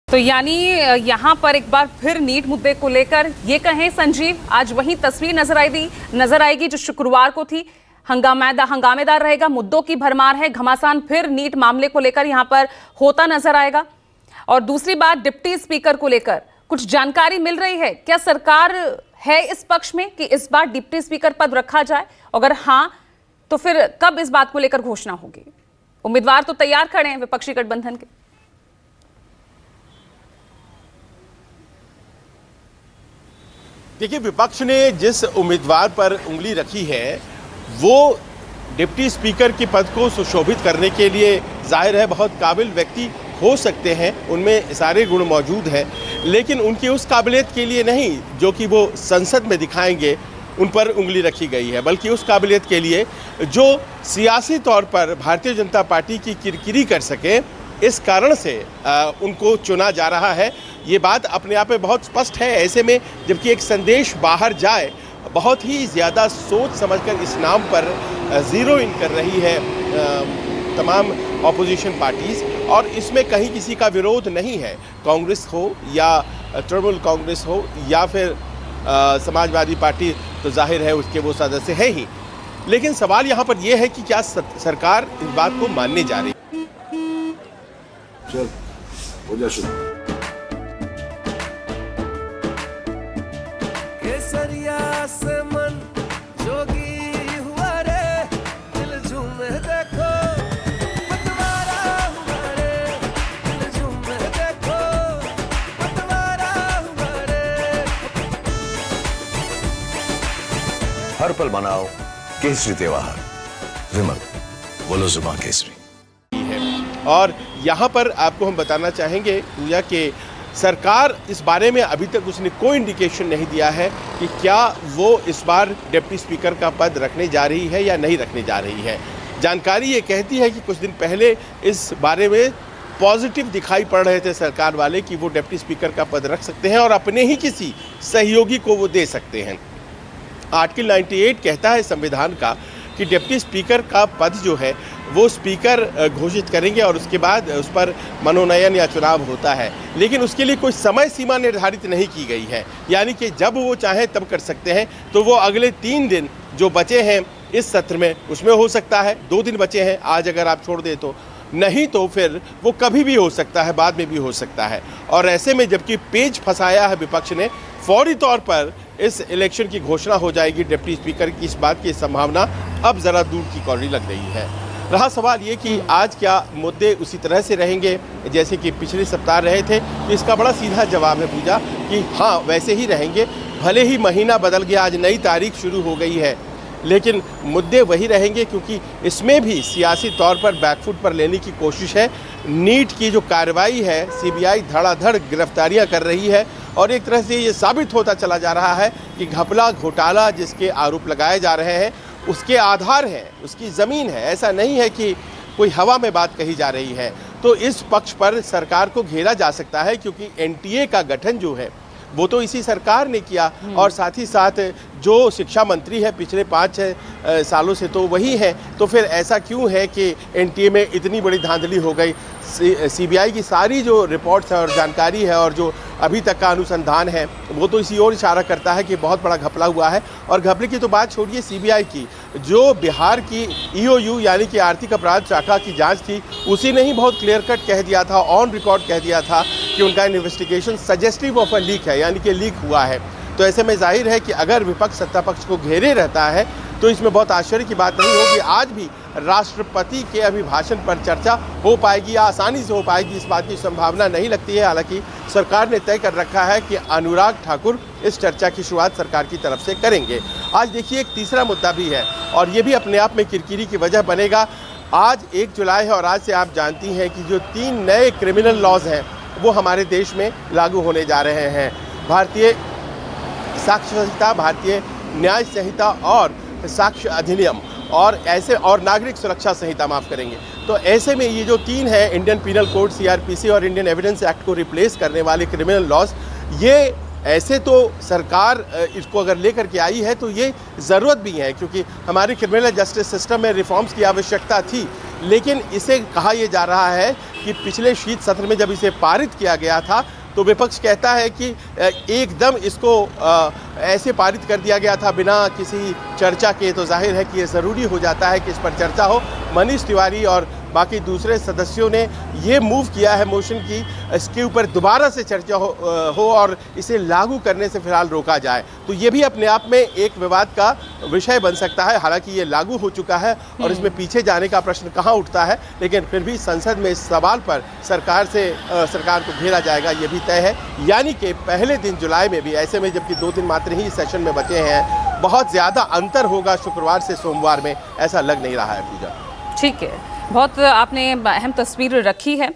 तो यानी यहाँ पर एक बार फिर नीट मुद्दे को लेकर ये कहें संजीव, आज वही तस्वीर नजर आएगी जो शुक्रवार को थी। हंगामेदार रहेगा, मुद्दों की भरमार है, घमासान फिर नीट मामले को लेकर यहाँ पर होता नजर आएगा। और दूसरी बात, डिप्टी स्पीकर को लेकर कुछ जानकारी मिल रही है क्या? सरकार है इस पक्ष में कि इस बार डिप्टी स्पीकर पद रखा जाए? अगर हाँ तो फिर कब इस बात को लेकर घोषणा होगी? उम्मीदवार तो तैयार खड़े हैं विपक्षी गठबंधन के। देखिए, विपक्ष ने जिस उम्मीदवार पर उंगली रखी है वो डिप्टी स्पीकर के पद को सुशोभित करने के लिए जाहिर है बहुत काबिल व्यक्ति हो सकते हैं, उनमें सारे गुण मौजूद हैं, लेकिन उनकी उस काबिलियत के लिए नहीं जो कि वो संसद में दिखाएंगे उन पर उंगली रखी गई है, बल्कि उस काबिलियत के लिए जो सियासी तौर पर भारतीय जनता पार्टी की किरकिरी कर सके, इस कारण से उनको चुना जा रहा है। ये बात अपने आप में बहुत स्पष्ट है। ऐसे में जबकि एक संदेश बाहर जाए, बहुत ही ज़्यादा सोच समझकर इस नाम पर ज़ीरो इन कर रही है तमाम ऑपोजिशन पार्टीज़, और इसमें कहीं किसी का विरोध नहीं है। कांग्रेस हो या तृणमूल कांग्रेस हो या फिर समाजवादी पार्टी, तो जाहिर है उसके वो सदस्य हैं ही। लेकिन सवाल यहाँ पर यह है कि क्या सरकार इस बात को मानने जा रही है? चल हो जा शुरू। केसरिया से मन जोगी हुआ रे, दिल झूमे देखो पतवारा हुआ रे, दिल झूमे देखो पतवारा हुआ रे। हर पल मनाओ केसरी त्योहार। विमल, बोलो जुबान केसरी। और यहाँ पर आपको हम बताना चाहेंगे पूजा के सरकार इस बारे में अभी तक उसने कोई इंडिकेशन नहीं दिया है कि क्या वो इस बार डिप्टी स्पीकर का पद रखने जा रही है या नहीं रखने जा रही है। जानकारी ये कहती है कि कुछ दिन पहले इस बारे में पॉजिटिव दिखाई पड़ रहे थे सरकार वाले कि वो डिप्टी स्पीकर का पद रख सकते हैं और अपने ही किसी सहयोगी को वो दे सकते हैं। आर्टिकल 98 कहता है संविधान का कि डिप्टी स्पीकर का पद जो है वो स्पीकर घोषित करेंगे और उसके बाद उस पर मनोनयन या चुनाव होता है, लेकिन उसके लिए कोई समय सीमा निर्धारित नहीं की गई है। यानी कि जब वो चाहें तब कर सकते हैं। तो वो अगले 3 दिन जो बचे हैं इस सत्र में, उसमें हो सकता है 2 दिन बचे हैं, आज अगर आप छोड़ दें तो, नहीं तो फिर वो कभी भी हो सकता है, बाद में भी हो सकता है। और ऐसे में जबकि पेच फंसाया है विपक्ष ने, फौरी तौर पर इस इलेक्शन की घोषणा हो जाएगी डिप्टी स्पीकर की, इस बात की संभावना अब ज़रा दूर की कौड़ी लग रही है। रहा सवाल ये कि आज क्या मुद्दे उसी तरह से रहेंगे जैसे कि पिछले सप्ताह रहे थे, तो इसका बड़ा सीधा जवाब है पूजा कि हाँ वैसे ही रहेंगे। भले ही महीना बदल गया, आज नई तारीख शुरू हो गई है, लेकिन मुद्दे वही रहेंगे, क्योंकि इसमें भी सियासी तौर पर बैकफुट पर लेने की कोशिश है। नीट की जो कार्रवाई है, सीबीआई धड़ाधड़ गिरफ्तारियां कर रही है और एक तरह से ये साबित होता चला जा रहा है कि घपला घोटाला जिसके आरोप लगाए जा रहे हैं उसके आधार है, उसकी ज़मीन है। ऐसा नहीं है कि कोई हवा में बात कही जा रही है। तो इस पक्ष पर सरकार को घेरा जा सकता है, क्योंकि एनटीए का गठन जो है वो तो इसी सरकार ने किया, और साथ ही साथ जो शिक्षा मंत्री है पिछले 5-6 सालों से तो वही है। तो फिर ऐसा क्यों है कि एनटीए में इतनी बड़ी धांधली हो गई? सीबीआई की सारी जो रिपोर्ट्स है और जानकारी है और जो अभी तक का अनुसंधान है वो तो इसी ओर इशारा करता है कि बहुत बड़ा घपला हुआ है। और घपले की तो बात छोड़िए, सीबीआई की जो बिहार की ईओयू यानी कि आर्थिक अपराध शाखा की जांच थी, उसी ने ही बहुत क्लियर कट कह दिया था, ऑन रिकॉर्ड कह दिया था कि उनका investigation suggestive of a leak है, यानी कि लीक हुआ है। तो ऐसे में जाहिर है कि अगर विपक्ष सत्ता पक्ष को घेरे रहता है तो इसमें बहुत आश्चर्य की बात नहीं होगी। आज भी राष्ट्रपति के अभिभाषण पर चर्चा हो पाएगी या आसानी से हो पाएगी, इस बात की संभावना नहीं लगती है। हालांकि सरकार ने तय कर रखा है कि अनुराग ठाकुर इस चर्चा की शुरुआत सरकार की तरफ से करेंगे। आज देखिए एक तीसरा मुद्दा भी है और ये भी अपने आप में किरकिरी की वजह बनेगा। आज 1 जुलाई है और आज से आप जानती हैं कि जो 3 नए क्रिमिनल लॉज हैं वो हमारे देश में लागू होने जा रहे हैं। भारतीय साक्ष्य संहिता, भारतीय न्याय संहिता और साक्ष्य अधिनियम और नागरिक सुरक्षा संहिता, माफ़ करेंगे। तो ऐसे में ये जो 3 है, इंडियन पीनल कोड सीआरपीसी और इंडियन एविडेंस एक्ट को रिप्लेस करने वाले क्रिमिनल लॉज, ये ऐसे तो सरकार इसको अगर लेकर के आई है तो ये ज़रूरत भी है, क्योंकि हमारी क्रिमिनल जस्टिस सिस्टम में रिफॉर्म्स की आवश्यकता थी। लेकिन इसे कहा यह जा रहा है कि पिछले शीत सत्र में जब इसे पारित किया गया था तो विपक्ष कहता है कि एकदम इसको ऐसे पारित कर दिया गया था बिना किसी चर्चा के, तो जाहिर है कि ये ज़रूरी हो जाता है कि इस पर चर्चा हो। मनीष तिवारी और बाकी दूसरे सदस्यों ने ये मूव किया है मोशन की इसके ऊपर दोबारा से चर्चा हो और इसे लागू करने से फिलहाल रोका जाए, तो ये भी अपने आप में एक विवाद का विषय बन सकता है। हालांकि ये लागू हो चुका है और इसमें पीछे जाने का प्रश्न कहाँ उठता है, लेकिन फिर भी संसद में इस सवाल पर सरकार को घेरा जाएगा ये भी तय है। यानी कि पहले दिन जुलाई में भी, ऐसे में जबकि 2 दिन मात्र ही सेशन में बचे हैं, बहुत ज़्यादा अंतर होगा शुक्रवार से सोमवार में, ऐसा लग नहीं रहा है। पूजा, ठीक है, बहुत आपने अहम तस्वीर रखी है।